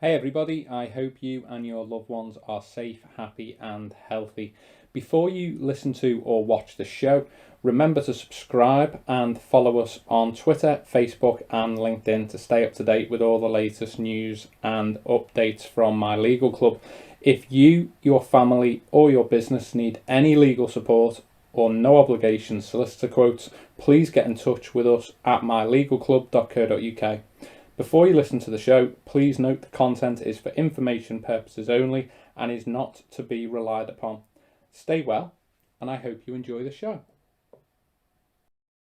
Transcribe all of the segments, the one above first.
Hey everybody, I hope you and your loved ones are safe, happy and healthy. Before you listen to or watch the show, remember to subscribe and follow us on Twitter, Facebook and LinkedIn to stay up to date with all the latest news and updates from my legal club. If you, your family or your business need any legal support or no obligation solicitor quotes, please get in touch with us at mylegalclub.co.uk. Before you listen to the show, please note the content is for information purposes only and is not to be relied upon. Stay well, and I hope you enjoy the show.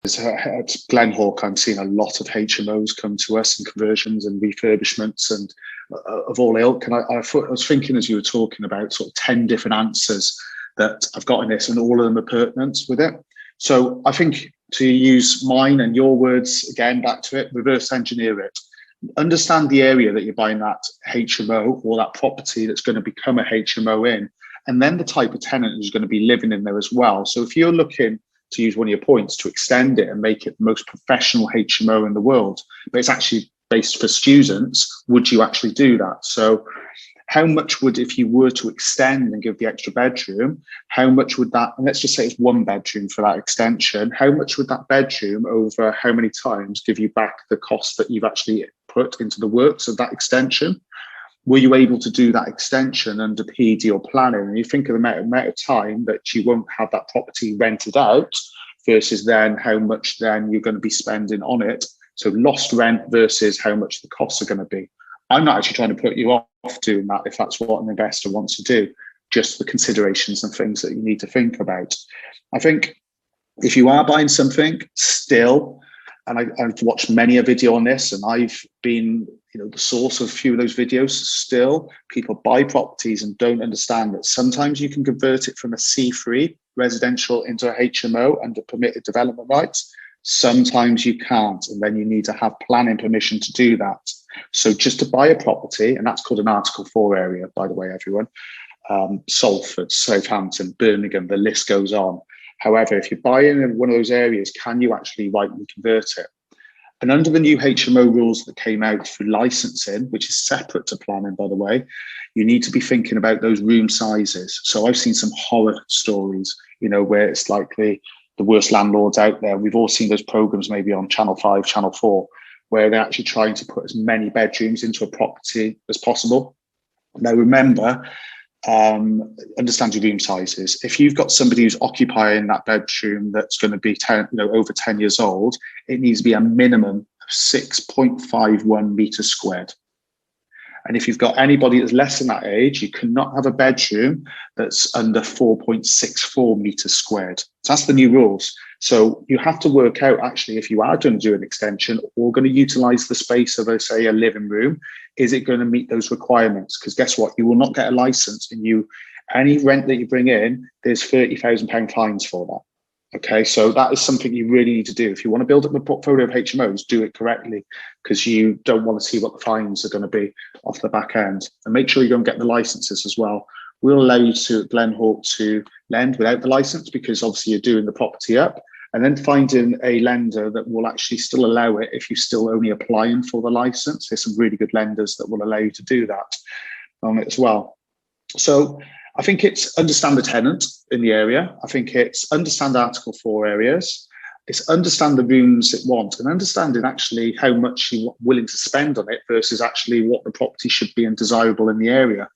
At Glenhawk, I'm seeing a lot of HMOs come to us and conversions and refurbishments and of all ilk. And I was thinking as you were talking about sort of 10 different answers that I've got in this, and all of them are pertinent with it. So I think to use mine and your words again back to it, reverse engineer it. Understand the area that you're buying that HMO or that property that's going to become a HMO in, and then the type of tenant who's going to be living in there as well. So if you're looking to use one of your points to extend it and make it the most professional HMO in the world, but it's actually based for students, would you actually do that? So how much would, if you were to extend and give the extra bedroom, how much would that, and let's just say it's one bedroom for that extension, how much would that bedroom over how many times give you back the cost that you've actually put into the works of that extension? Were you able to do that extension under PD or planning? And you think of the amount of time that you won't have that property rented out versus then how much then you're going to be spending on it. So lost rent versus how much the costs are going to be. I'm not actually trying to put you off doing that if that's what an investor wants to do, just the considerations and things that you need to think about. I think if you are buying something still, and I've watched many a video on this, and I've been the source of a few of those videos, still people buy properties and don't understand that sometimes you can convert it from a C3 residential into a HMO under permitted development rights. Sometimes you can't, and then you need to have planning permission to do that. So just to buy a property, and that's called an Article 4 area, by the way, everyone, Salford, Southampton, Birmingham, the list goes on. However, if you buy in one of those areas, can you actually rightly convert it? And under the new HMO rules that came out through licensing, which is separate to planning, by the way, you need to be thinking about those room sizes. So I've seen some horror stories, where it's likely the worst landlords out there. We've all seen those programs maybe on Channel 5, Channel 4, where they're actually trying to put as many bedrooms into a property as possible. Now, remember, understand your room sizes. If you've got somebody who's occupying that bedroom that's going to be over 10 years old, it needs to be a minimum of 6.51 meters squared. And if you've got anybody that's less than that age, you cannot have a bedroom that's under 4.64 meters squared. So that's the new rules. So you have to work out, actually, if you are going to do an extension or going to utilize the space of, say, a living room, is it going to meet those requirements? Because guess what? You will not get a license, and any rent that you bring in, there's £30,000 fines for that. Okay, so that is something you really need to do. If you want to build up a portfolio of HMOs, do it correctly, because you don't want to see what the fines are going to be off the back end. And make sure you go and get the licenses as well. We'll allow you to, at Glenhawk, to lend without the license, because obviously you're doing the property up, and then finding a lender that will actually still allow it if you're still only applying for the license. There's some really good lenders that will allow you to do that on it as well. So I think it's understand the tenant in the area. I think it's understand Article 4 areas. It's understand the rooms it wants, and understanding actually how much you're willing to spend on it versus actually what the property should be and desirable in the area.